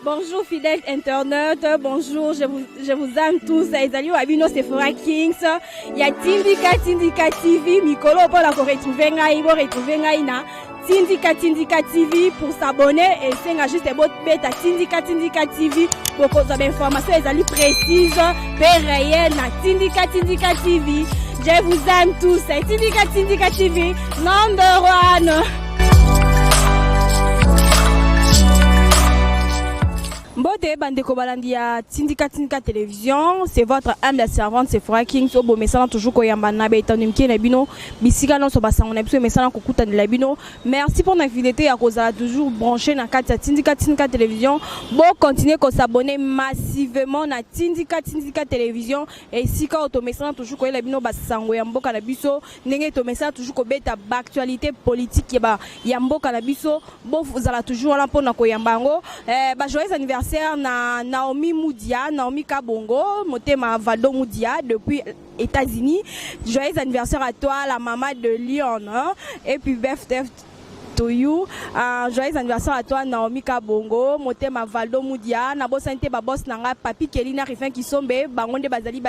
Bonjour fidèles internautes, bonjour, je vous aime tous. Ezali Wabino Sephora Kings. Il y a Tindika TV, Mikolo pour la retrouver ngai na Tindika TV pour s'abonner et c'est juste votre bêta Tindika TV pour cause d'informations ezali précises, réelles na Tindika TV. Je vous aime tous. Tindika TV, number one. Mbote bandeko balandi ya Tindika télévision, c'est votre humble servante Sephora King. So bo mesana toujours koyamba na beta nimki na bino bisika non so basango na biso mesana kokuta na bino. Merci pour la fidélité ya kozala toujours branché na kati ya Tindika télévision. Bo continuer ko s'abonner massivement na Tindika télévision et sika auto mesana toujours koyela bino basango ya mboka na biso ndenge to mesana toujours ko beta actualité politique ya mboka na biso. Bo vous allez toujours là pour na koyamba ngo ba joyeux anniversaire na Naomi Moudia, Naomi Kabongo, Motema Valdo Moudia depuis États-Unis. Joyeux anniversaire à toi, la maman de Lyon. Hein? Et puis birthday to you. Joyeux anniversaire à toi, Naomi Kabongo, Motema Valdo Moudia. Nabo sante babos nanga papi Kelina Rifin qui sombe bangonde bazali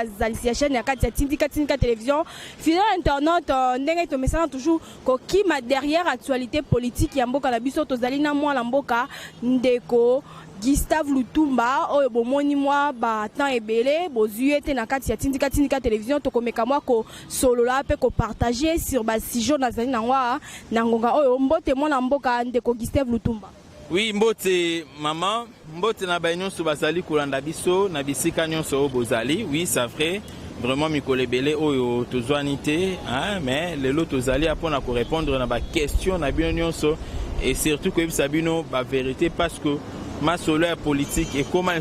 chaîne ya kati ya Tindika télévision. Fidèle internaute ndenge to message toujours ko ki ma derrière actualité politique ya mboka na biso tozali na mwa la mboka ndeko Gustave Lutumba oyo bomoni mwa ba temps ebele bozuete na kati ya Tindika télévision tokomeka mwa ko solola pe ko partager sur ba sijo nazali na ngwa na ngonga oyo mbote mwana mboka ndeko Gustave Lutumba. Oui, mbote maman, mbote na ba nyonso bazali kolanda biso na bisika nyonso bozali. Oui, c'est vrai. Vraiment mikolo ebele oyo tozwani te, hein, mais lelo tozali apona ko répondre na ba question na bino nyonso et surtout que sabino ba vérité parce que ma solaire politique et comment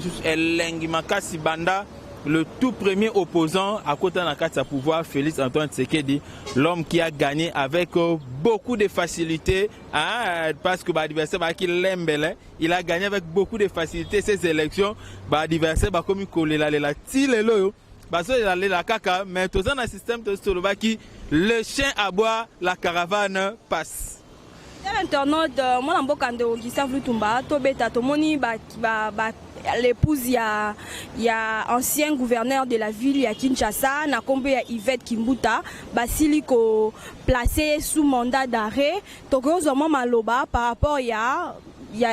Makasi Banda, le tout premier opposant à côté de sa pouvoir, Félix Antoine Tshisekedi, l'homme qui a gagné avec beaucoup de facilité, hein, parce que l'adversaire il a gagné avec beaucoup de facilité ces élections. L'adversaire comme mais tout dans un système de Slovaquie, le chien aboie, la caravane passe. Internaute moi mboka ndo Gustave Lutumba to beta to moni l'épouse ya ancien gouverneur de la ville ya Kinshasa na kombe ya Yvette Kimbuta basili ko placé sous mandat d'arrêt to kozoma maloba par rapport ya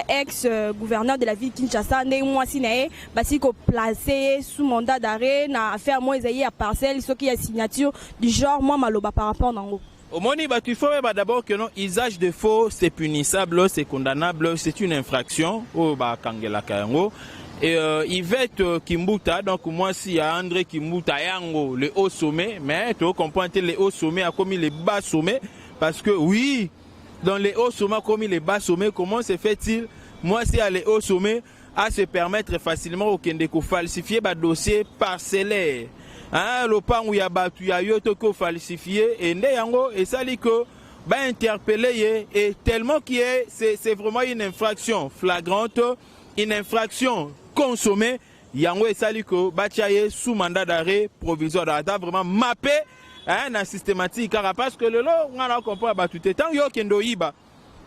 ex gouverneur de la ville Kinshasa ndé mwasi na basili ko placé sous mandat d'arrêt na affaire moi ezali ya parcelle soki ya signature du genre moi maloba par rapport nango. Au moni, il faut d'abord que non, usage de faux, c'est punissable, c'est condamnable, c'est une infraction. Et Yvette Kimbuta, donc moi si y a André Kimbuta Yango, le haut sommet, mais tu comprends que le haut sommet a commis les bas sommets, parce que oui, dans les hauts sommets a commis les bas sommets, comment se fait-il, moi si y a les hauts sommets, à se permettre facilement au Kendeko falsifier un dossier parcellaire. Hein, le pan où il y a battu, il y a yotoko falsifié et yango et ça dit que bah interpellé et tellement qui est c'est vraiment une infraction flagrante, une infraction consommée yango et ça dit que bah sous mandat d'arrêt provisoire d'arrêt vraiment mappé hein na systématique car parce que le lot on a compris battu tant yo kendo iba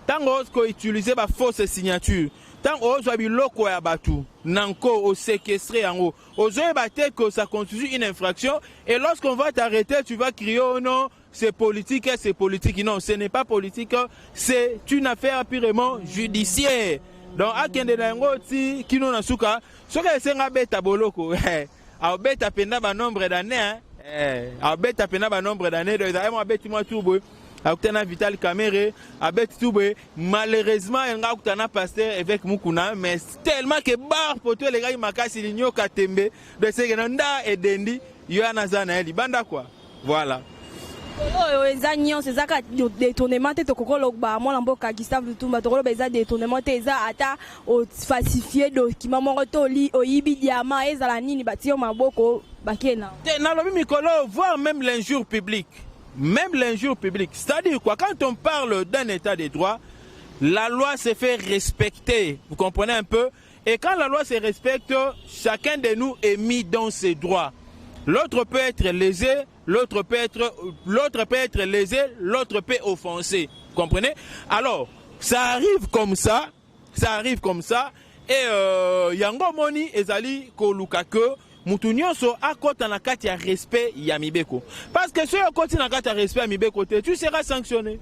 tant qu'on utiliser ba fausse signature. Tant que biloko ya batu nanko au séquestré en haut que ça constitue une infraction et lorsqu'on va t'arrêter tu vas crier oh non c'est politique non ce n'est pas politique c'est une affaire purement judiciaire donc akende nango ti kino na suka soka esenga beta boloko a beta penda ba nombre d'années a beta penda ba nombre d'années donc moi beti moi tout boy Autana Vital Kamere, avec Toubé, malheureusement, il y a un pasteur avec Mukuna, mais tellement que bar pour tous les gars, il m'a cassé l'igno Katembe, de Segenanda et Dendi, il y a un Zana, il banda quoi. Voilà. C'est ça qui détournement te kokolo ba moi lamboka Gustave Lutumba to beza détournement te za ata o falsifier document moto li oyibi diamant ezala nini batio maboko bakena. Na lobi mikolo voire même l'injure publique. Même l'injure publique. C'est-à-dire quoi, quand on parle d'un état de droit, la loi se fait respecter. Vous comprenez un peu? Et quand la loi se respecte, chacun de nous est mis dans ses droits. L'autre peut être lésé, l'autre peut être lésé, l'autre peut offenser. Vous comprenez? Alors, ça arrive comme ça, et yango moni ezali koluka que mutu nyonso akota na kati ya respect ya mibeko parce que si okoti na kati ya respect ya mibeko te tu seras sanctionné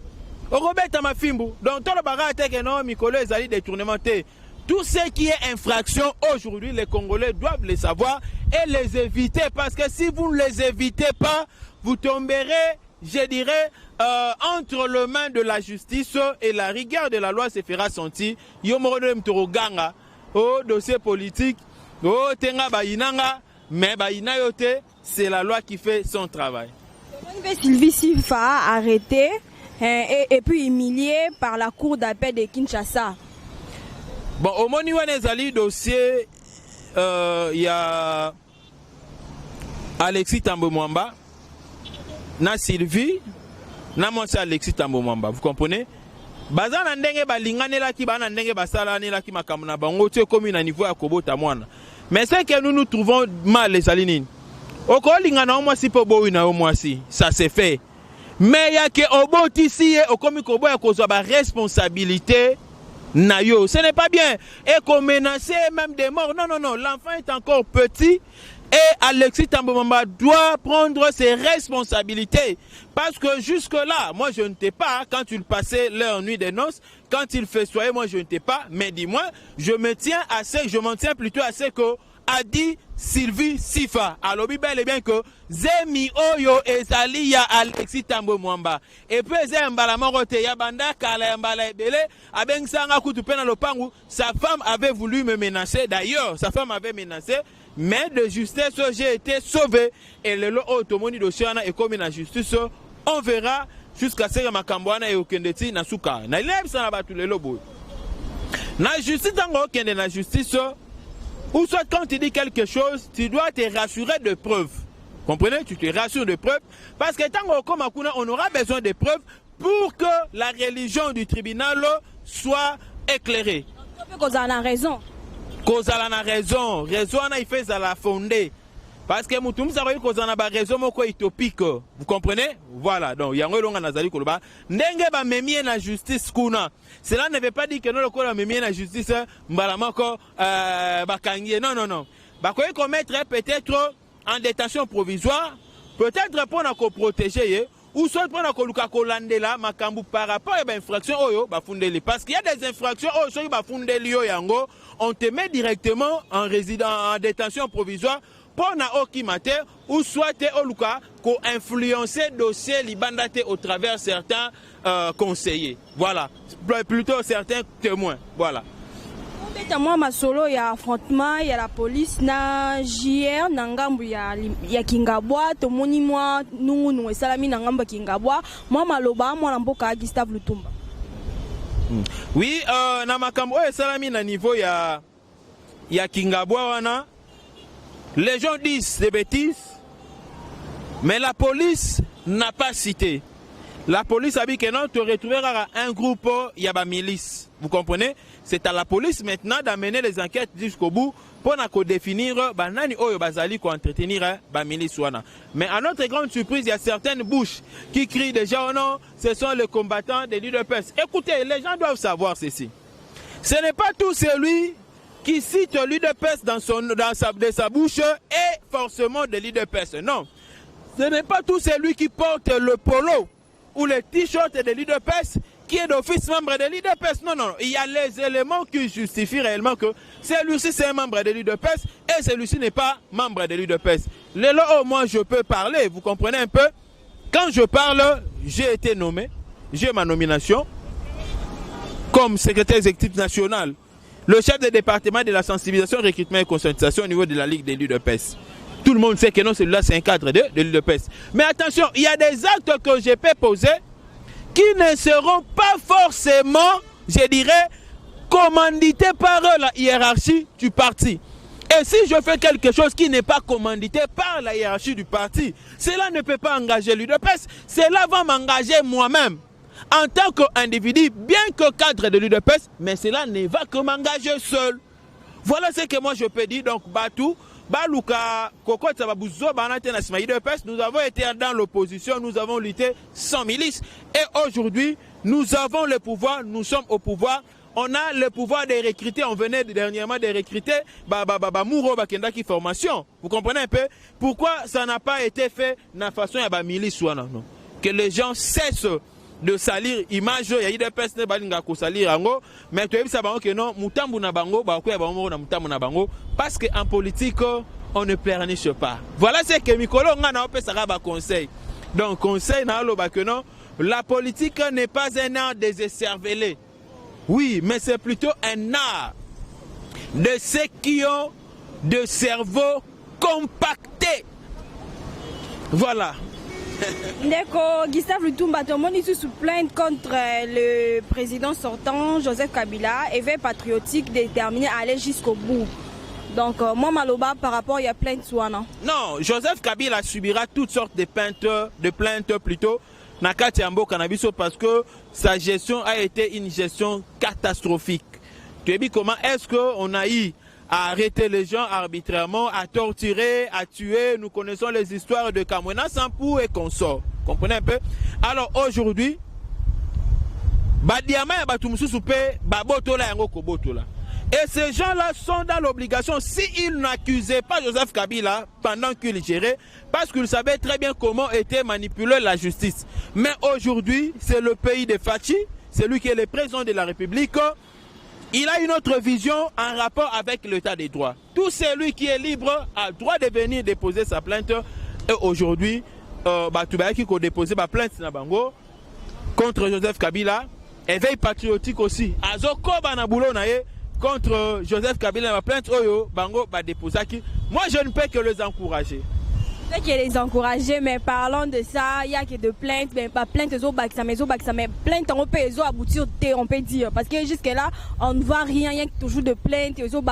okobeta mafimbu donc tolo baga te que non mikolo ezali détournement te. Tout ce qui est infraction aujourd'hui, les Congolais doivent les savoir et les éviter parce que si vous ne les évitez pas, vous tomberez, je dirais, entre les mains de la justice et la rigueur de la loi se fera sentir. Yomoro mtoroganga, oh dossier politique, oh tenga bainanga, mais baina yote, c'est la loi qui fait son travail. Sylvie Sifa arrêté et puis humilié par la cour d'appel de Kinshasa. Bon, au moni wanezali dossier, il y a Alexis Tambo Mwamba, na Sylvie, na moi c'est Alexis Tambo Mwamba, vous comprenez? Bazana ndenge balingane la ki bana ndenge basala la ki makamuna bango tu comme na niveau ya kobota mwana. Mais c'est que nous trouvons mal les alinines. Oko lingana moi si po bo ina moi si, ça c'est fait. Mais ya ke oboti si e okomi kobo ya kozwa ba responsabilité. Nayo, ce n'est pas bien. Et qu'on menace même des morts. Non, non, non. L'enfant est encore petit. Et Alexis Tambo Mwamba doit prendre ses responsabilités. Parce que jusque-là, moi je ne t'ai pas, quand il passait leur nuit des noces, quand il fait soyer, moi je ne t'ai pas. Mais dis-moi, je m'en tiens plutôt à ce que a dit Sylvie Sifa. Alors, bel et bien que Zemi Oyo ezali ya Alexis Tambo Mwamba. Et puis, Zembala Morote Yabanda, Kala Mbala Ebele, Abengsanga Kutupena Lopangu, sa femme avait voulu me menacer. D'ailleurs, sa femme avait menacé. Mais de justesse, j'ai été sauvé. Et le lot automoni d'Oceana et comme la justice, on verra jusqu'à ce que ma Kambouana et Okendeti Nasuka. Na ileb sana batu le lobo. Na justice, tango Okende na justice, ou soit quand tu dis quelque chose, tu dois te rassurer de preuves. Comprenez? Tu te rassures de preuves. Parce que tant qu'on aura besoin de preuves pour que la religion du tribunal soit éclairée. Cause a raison. Cause a raison. Raison, il fait à la fondée. Parce que Moutoum, ça va dire qu'on a raison, mais utopique. Vous comprenez? Voilà. Donc, il y a un peu de koloba. Ndenge ba memie na justice kuna. Cela ne veut pas dire que nous, le col memie na justice, mbalamako, bakangie. Non, non, non. Bakoye commettre peut-être en détention provisoire, peut-être pour nous protéger, ou soit pour nous kolandela, makambu par rapport à l'infraction, bafundeli. Parce qu'il y a des infractions, bafundeli yango, on te met directement en détention provisoire. Pour na okimate ou soit oluka ko influencer dossier libandate au travers certains conseillers. Voilà, plutôt certains témoins. Voilà. Moi masolo ya affrontement ya la police na JR na ngambu ya Kingabwa to moni moi nungu esalami na ngambu Kingabwa moi maloba moi na mboka Gustave Lutumba. Oui, na makambo esalami na niveau ya Kingabwa wana. Les gens disent des bêtises, mais la police n'a pas cité. La police a dit que non, tu retrouveras un groupe, il y a une milice. Vous comprenez? C'est à la police maintenant d'amener les enquêtes jusqu'au bout pour définir banani oyo bazali ko entretenir ba milice wana. Mais à notre grande surprise, il y a certaines bouches qui crient déjà oh non, ce sont les combattants de l'UDPS. Écoutez, les gens doivent savoir ceci. Ce n'est pas tout celui qui cite l'UDPS de sa bouche est forcément de l'UDPS. Non. Ce n'est pas tout celui qui porte le polo ou le t-shirt de l'UDPS qui est d'office membre de l'UDPS. Non, non. Il y a les éléments qui justifient réellement que celui-ci c'est un membre de l'UDPS et celui-ci n'est pas membre de l'UDPS. Là, au moins, je peux parler. Vous comprenez un peu? Quand je parle, j'ai été nommé. J'ai ma nomination comme secrétaire exécutif national. Le chef de département de la sensibilisation, recrutement et conscientisation au niveau de la Ligue de l'UDPS. Tout le monde sait que non, celui-là, c'est un cadre de l'UDPS. Mais attention, il y a des actes que je peux poser qui ne seront pas forcément, je dirais, commandités par la hiérarchie du parti. Et si je fais quelque chose qui n'est pas commandité par la hiérarchie du parti, cela ne peut pas engager l'UDPS, cela va m'engager moi-même. En tant qu'individu, bien que cadre de l'UDPS, mais cela ne va que m'engager seul. Voilà ce que moi je peux dire. Donc, Batou, Baluka, Koko, Tsababuzo, Banate, Nasma, l'UDPS, nous avons été dans l'opposition, nous avons lutté sans milice. Et aujourd'hui, nous avons le pouvoir, nous sommes au pouvoir. on a le pouvoir de recruter, on venait dernièrement de recruter Mouro Bakendaki formation. Vous comprenez un peu pourquoi ça n'a pas été fait de la façon à milice non. Que les gens cessent de salir image, il y a des personnes qui salir ango, mais tu sais que non, mutambu na bango, parce qu'en politique, on ne pleurniche pas. Voilà ce que Mikolo on a conseil. Donc conseil na que non, la politique n'est pas un art des écervelés. Oui, mais c'est plutôt un art de ceux qui ont de cerveau compacté. Voilà. D'accord, Gustave Lutumba, tout le monde est sous plainte contre le président sortant, Joseph Kabila, éveil patriotique déterminé à aller jusqu'au bout. Donc, moi, Maloba, par rapport, il y a plainte soit non? Non, Joseph Kabila subira toutes sortes de plaintes plutôt, Nakati Ambo Cannabiso, parce que sa gestion a été une gestion catastrophique. Tu as dit comment est-ce qu'on a eu à arrêter les gens arbitrairement, à torturer, à tuer. Nous connaissons les histoires de Kamwena Sampou et consorts. Comprenez un peu? Alors aujourd'hui, et ces gens-là sont dans l'obligation, s'ils n'accusaient pas Joseph Kabila pendant qu'il gérait, parce qu'ils savaient très bien comment était manipulée la justice. Mais aujourd'hui, c'est le pays de Fachi, c'est lui qui est le président de la République. Il a une autre vision en rapport avec l'état des droits. Tout celui qui est libre a le droit de venir déposer sa plainte. Et aujourd'hui, Batoubaïki a déposé sa plainte contre Joseph Kabila. Éveil patriotique aussi. Azoko Banabulo Naye contre Joseph Kabila, ma plainte Oyo Bango va déposer. Moi, je ne peux que les encourager. C'est qu'il les encourager, mais parlons de ça, il y a que de plaintes, mais pas plaintes aux mais plaintes on peut aboutir, on peut dire. Parce que jusque-là, on ne voit rien, il y a toujours de plaintes aux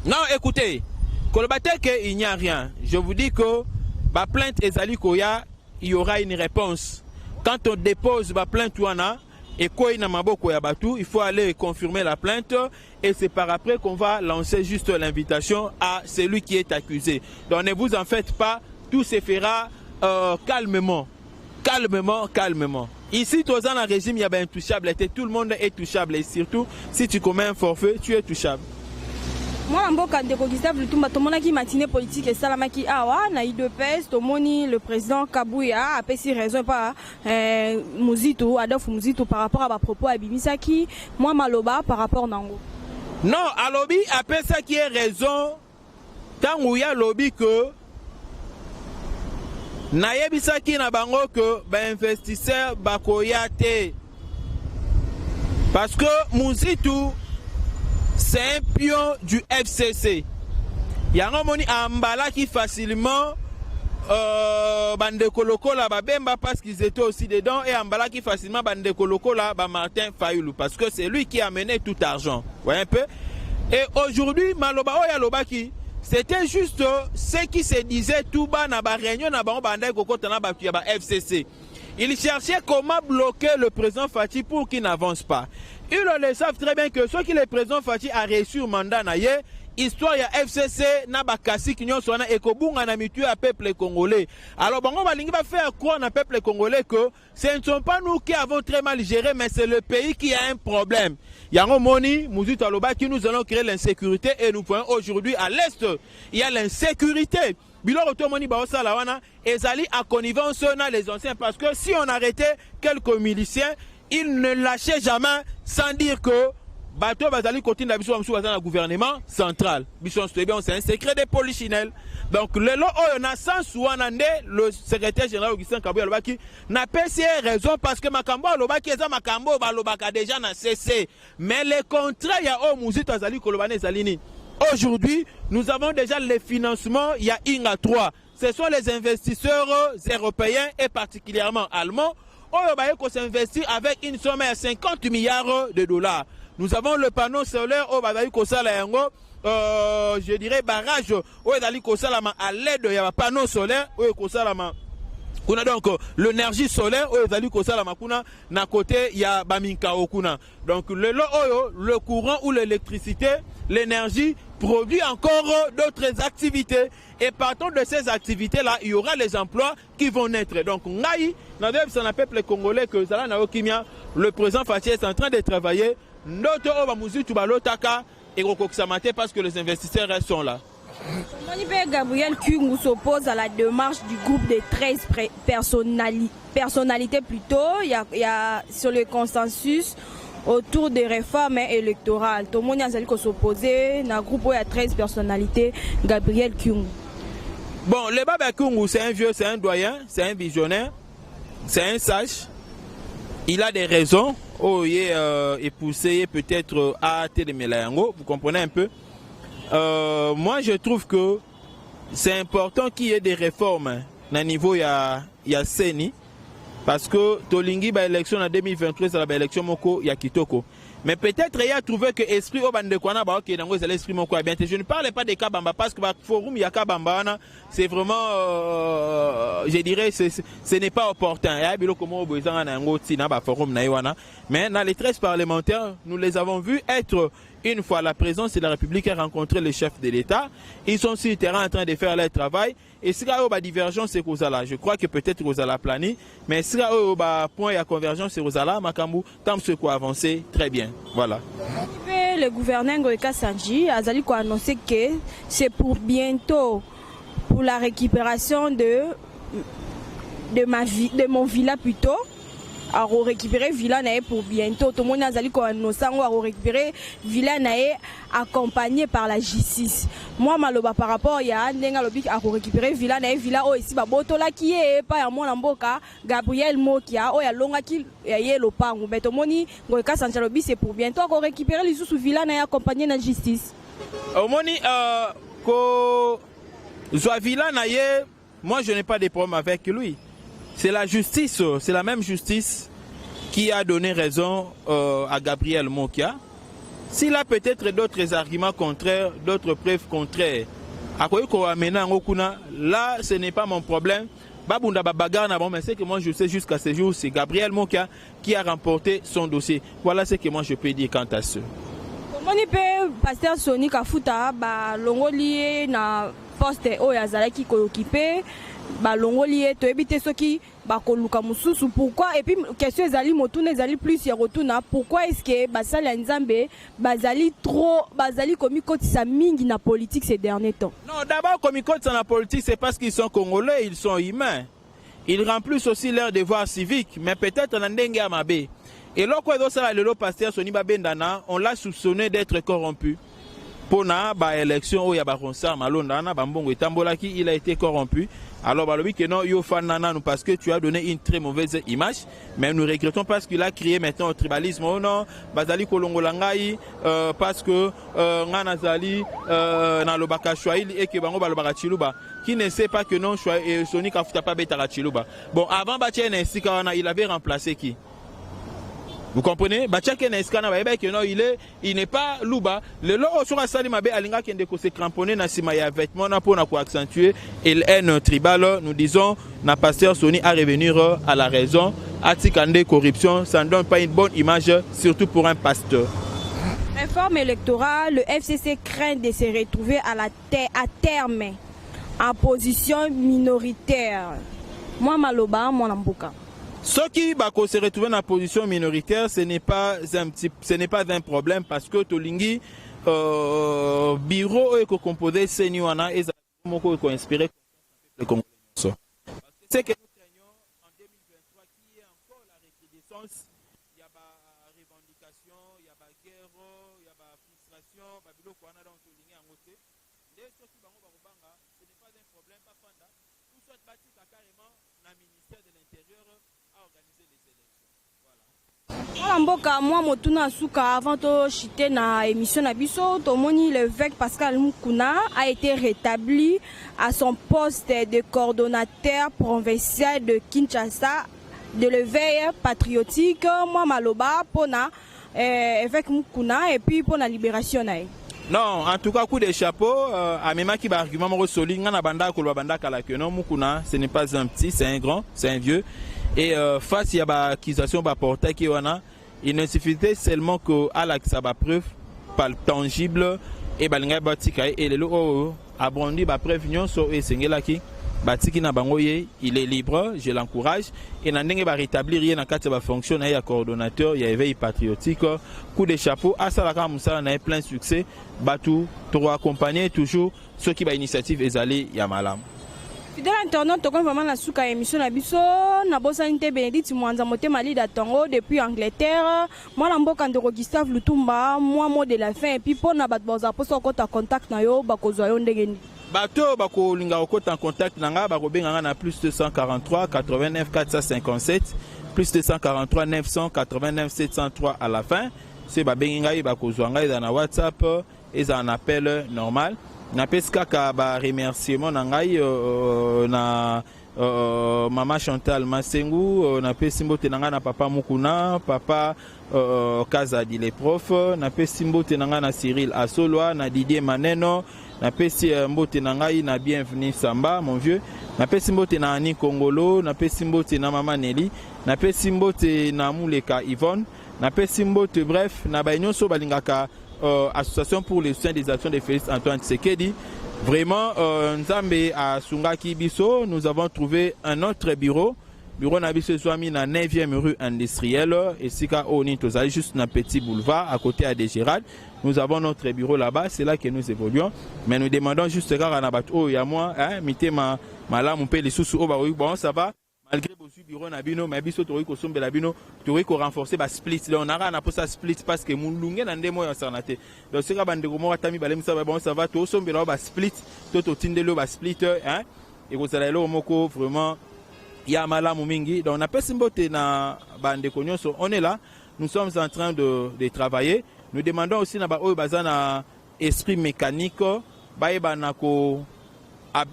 Non, écoutez, il n'y a rien. Je vous dis que ma plainte Ezali Koya, il y aura une réponse. Quand on dépose ma plainte Ouana, et il faut aller confirmer la plainte et c'est par après qu'on va lancer juste l'invitation à celui qui est accusé. Donc ne vous en faites pas, tout se fera calmement. Calmement. Ici, dans le régime, il y a bien intouchable. Tout le monde est touchable et surtout, si tu commets un forfait, tu es touchable. Moi, je suis Gustave Lutumba, tout le monde qui matinée politique et Salamaki Awa, na IDPS, tout le président Kabouya a fait raison par Mouzito, Adolphe Mouzito par rapport à ma propos à Bimisaki, moi Maloba par rapport à Nango. Non, à lobby, après ça qui est raison, tant où il y a lobby que Nayebisaki na bango que ben investisseur bakoyate. Parce que Mouzito c'est un pion du FCC. Il y a un moni Ambala qui facilement bande koloko la babemba parce qu'ils étaient aussi dedans et Ambala qui facilement bande koloko la ba Martin Fayoulou parce que c'est lui qui a mené tout argent. Vous voyez un peu? Et aujourd'hui Maloba Oya Lobaki, c'était juste ce qui se disait tout bas na ba réunion na ba bande kokota na ba FCC. Il cherchait comment bloquer le président Fachi pour qu'il n'avance pas. Ils le savent très bien que ce qui le président Fachi a reçu mandat naye, histoire ya FCC na bakasi kinyo sona ekobunga na mitu à peuple congolais. Alors bango balingi va faire croire na peuple congolais que ce ne sont pas nous qui avons très mal géré, mais c'est le pays qui a un problème. Yango moni Mouzito Aloba qui nous allons créer l'insécurité et nous voyons aujourd'hui à l'est il y a l'insécurité. Bilo Otomoni Baosa Lawana ezali à connivence na les anciens parce que si on arrêtait quelques miliciens, ils ne lâchaient jamais sans dire que Bato Bazali continue dans le gouvernement central. C'est un secret de polichinelle. Donc, le lot on a sans Souanande, le secrétaire général Augustin Kabouya Lobaki, n'a pas ces raisons parce que Makambo Lobaki est Makambo Balobaka déjà n'a cessé. Mais le contrat, il y a au Mouzito Azali Kolobane Zalini. Aujourd'hui, nous avons déjà les financements, il y a INGA 3. Ce sont les investisseurs européens et particulièrement allemands. On s'investit avec une somme à 50 milliards de dollars. Nous avons le panneau solaire au Badaï Kosala Yango, je dirais barrage au Badaï Kosalama à l'aide de panneau solaire au Kosalama. On a donc l'énergie solaire au Badaï Kosalama kuna na côté il y a Baminka Okuna. Donc le courant ou l'électricité, l'énergie produit encore d'autres activités et partant de ces activités là il y aura les emplois qui vont naître. Donc Ngaï, le peuple congolais que Zala Naokimia, le président Fachi est en train de travailler ndoto oba muzitu balotaka et kokoksamate parce que les investisseurs sont là. Gabriel Kyungu s'oppose à la démarche du groupe de 13 personnalités plutôt. Il y a sur le consensus autour des réformes électorales. Tout le monde a s'opposer dans un groupe où il y a 13 personnalités. Gabriel Kyungu. Bon, le Baba Kyungu, c'est un vieux, c'est un doyen, c'est un visionnaire, c'est un sage. Il a des raisons. Oh, il est poussé peut-être à Télémélayango. Vous comprenez un peu? Moi, je trouve que c'est important qu'il y ait des réformes à niveau il y a CENI parce que Tolingi ba élection en 2023 c'est la élection moko ya kitoko. Mais peut-être il a trouvé que esprit au bande kwana ba OK dans l'esprit moko bien. Je ne parle pas de Kabamba parce que ba forum ya Kabamba c'est vraiment je dirais ce n'est pas opportun. Ya biloko mo boizanga na ngo tina ba forum na iwana. Mais dans les 13 parlementaires, nous les avons vus être une fois la présidence de la République a rencontré le chef de l'État. Ils sont sur le terrain en train de faire leur travail. Et si il y a divergence, c'est Rosala. Je crois que peut-être Rosala plani. Mais si il y a point de convergence, c'est Rosala. Makambu, tant que quoi avancer, très bien. Voilà. Le gouverneur Ngoïka Sanji a annoncé que c'est pour bientôt, pour la récupération de mon villa plutôt. À récupérer villa nae pour bientôt. Tout le monde a annoncé à récupérer villa nae accompagné par la justice. Moi maloba par rapport à ndenga lobi à récupérer villa nae villa o ici ba botola qui est pas ya mwana mboka Gabriel Mokia o ya longa ki ya lo pangu beto moni ngoka Sancha lobi c'est pour bientôt à récupérer les sous villa nae accompagné la justice. Moni ko zwa villa nae, moi je n'ai pas de problème avec lui. C'est la justice, c'est la même justice qui a donné raison à Gabriel Mokia. S'il a peut-être d'autres arguments contraires, d'autres preuves contraires, là ce n'est pas mon problème. Mais c'est que moi je sais jusqu'à ce jour, c'est Gabriel Mokia qui a remporté son dossier. Voilà ce que moi je peux dire quant à ce. Comment il peut pasteur Soni Kafuta longoli na poste oyazalaki ko occupé balongoli to ebité soki bakoluka mususu pourquoi et puis question ezali motuna ezali plus ya rotuna pourquoi est-ce que basali ya Nzambe bazali trop bazali komi kotisa mingi na politique ces derniers temps? Non, d'abord komi kotisa na politique c'est parce qu'ils sont congolais, ils sont humains. Ils remplissent aussi leur devoir civique, mais peut-être na ndenge ya mabe. Et lorsqu'on a le pasteur Soni Babendana, on l'a soupçonné d'être corrompu. Pour na ba élection où il y a Baronsa Malondana Bambongo et Tambolaki, il a été corrompu. Alors balobi que non yo fanana nous parce que tu as donné une très mauvaise image, mais nous regrettons parce qu'il a créé maintenant le tribalisme. Oh non, bazali kolongolangai parce que ngana zali na lobaka Swahili et que bango balobaka Chiluba qui ne sait pas que non Soni Kafuta pas betara Chiluba. Bon avant Bachien Nsikana, il avait remplacé qui? Vous comprenez? Il n'est pas Luba. Le lot sur Salima Be Alinga qui se cramponné na simaya vêtements pour accentuer il est tribal. Nous disons na pasteur Soni à revenir à la raison. Atikande corruption, ça ne donne pas une bonne image, surtout pour un pasteur. Réforme électorale, le FCC craint de se retrouver à terme en position minoritaire. Moi Maloba, mon Amboka. Ceux qui se retrouvent dans la position minoritaire, ce n'est pas un problème parce que Tolingi bureau est composé Seniwana et Zamoko est inspiré le Congo. Parce que c'est que nous craignons en 2023 qu'il y ait encore la recrudescence, il y a des revendications, il y a des guerres, il y a des frustrations, il y a des choses dans Tolingi en côté. Les choses qui vont ce n'est pas un problème, pas fanda. Tout ça bâti carrément dans le ministère de l'Intérieur. Organiser les élections. Voilà. Mboka moi motuna suka avant de chiter na émission na biso tomoni l'évêque Pascal Mukuna a été rétabli à son poste de coordonnateur provincial de Kinshasa de l'éveil patriotique moi maloba pona évêque Mukuna et puis pour la libération nae. Non, en tout cas coup de chapeau à même qui va argument mo soli ngana banda ko banda kala que non Mukuna ce n'est pas un petit, c'est un grand, c'est un vieux. Et face à l'accusation portée qui il ne suffisait seulement qu'à l'accès à preuve par tangible et balinga batika et le abrondi ba preuve union so et sengela qui batiki na bango ye, il est libre, je l'encourage et na ndenge ba rétablir ye na kati ba fonction na ya coordonnateur ya éveil patriotique coup de chapeau à ça la ka musala na plein succès batu to accompagner toujours ceux qui ba initiative ezali ya malamu. Fidèle internaute, on vraiment la souka émission na biso na bosanité Bénédicte Mwanza motema lida tongo depuis Angleterre. Moi la mboka ndeko Gustave Lutumba, moi mot de la fin et puis pour na bat boza poso ko ta contact na yo bakozwa yo ndenge. Bato bako linga okota en contact nanga bako benga na plus 243 89 457 plus 243 989 703 à la fin. C'est ba benga yi bako zwanga dans na WhatsApp et un appel normal. Na peska ka ba remerciement nangai na Mama Chantal Masengu na pesimbote nanga na papa Mukuna papa Kazadi les profs na pesimbote nanga na Cyril Asolwa na Didier Maneno na pesi mbote nangai na Bienvenue Samba mon vieux na pesimbote na Ani Kongolo na pesimbote na Mama Nelly na pesimbote na Muleka Yvonne na pesimbote bref na bainyoso balingaka association pour le soutien des actions de Félix Antoine Tshisekedi. Vraiment, Nzambe à Sungaki Biso, nous avons trouvé un autre bureau. Bureau Nabiso Swami na 9e rue industrielle. Et Sika Oni Tozali, juste un petit boulevard à côté à Gérald. Nous avons notre bureau là-bas, c'est là que nous évoluons. Mais nous demandons juste car à Nabat, oh, il y a moi, hein, mettez ma lame, on paye les sous-sous, bon, ça va. Malgré vos bureaux nabino, mais biso tori ko sombe labino, tori ko renforcer ba split. Là on a na pour ça split parce que mulunge na ndemo ya sanate. Donc c'est ka bande ko mo atami balem ça va bon ça va to sombe là ba split, to tindelo ba split hein. Et ko sala lo moko vraiment ya malamu mingi. Donc on a pesimbote na bande ko nyonso. On est là, nous sommes en train de travailler. Nous demandons aussi na ba o bazana esprit mécanique ba e bana ko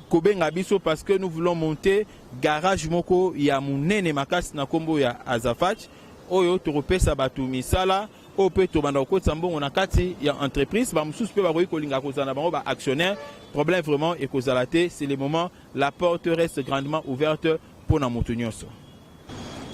Kobenga biso parce que nous voulons monter garage moko ya munene makasi na kombo ya Azafach oyo toropesa batu misala o pe to banda ko tsambongo na kati ya entreprise ba mususu pe ba koyi kolinga kozana bango ba actionnaire problème vraiment et kozalate c'est le moment la porte reste grandement ouverte pour na motunyoso.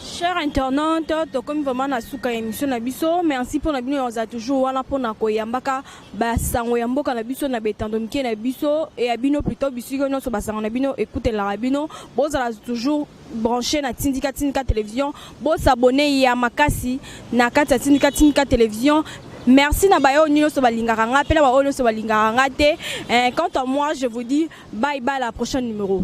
Chers internautes, comme vraiment na suka émission na biso, merci pour na bino on a toujours wana pour na koyambaka ba sango ya mboka na biso na betando mike na biso et abino plutôt bisiko no so ba sango na bino écoutez la rabino, bon ça toujours branché na Tindika télévision, bon s'abonner ya makasi na kati Tindika télévision. Merci na bayo nyino so balingaka nga pela ba ono so balingaka nga te. Quant à moi, je vous dis bye bye à la prochaine numéro.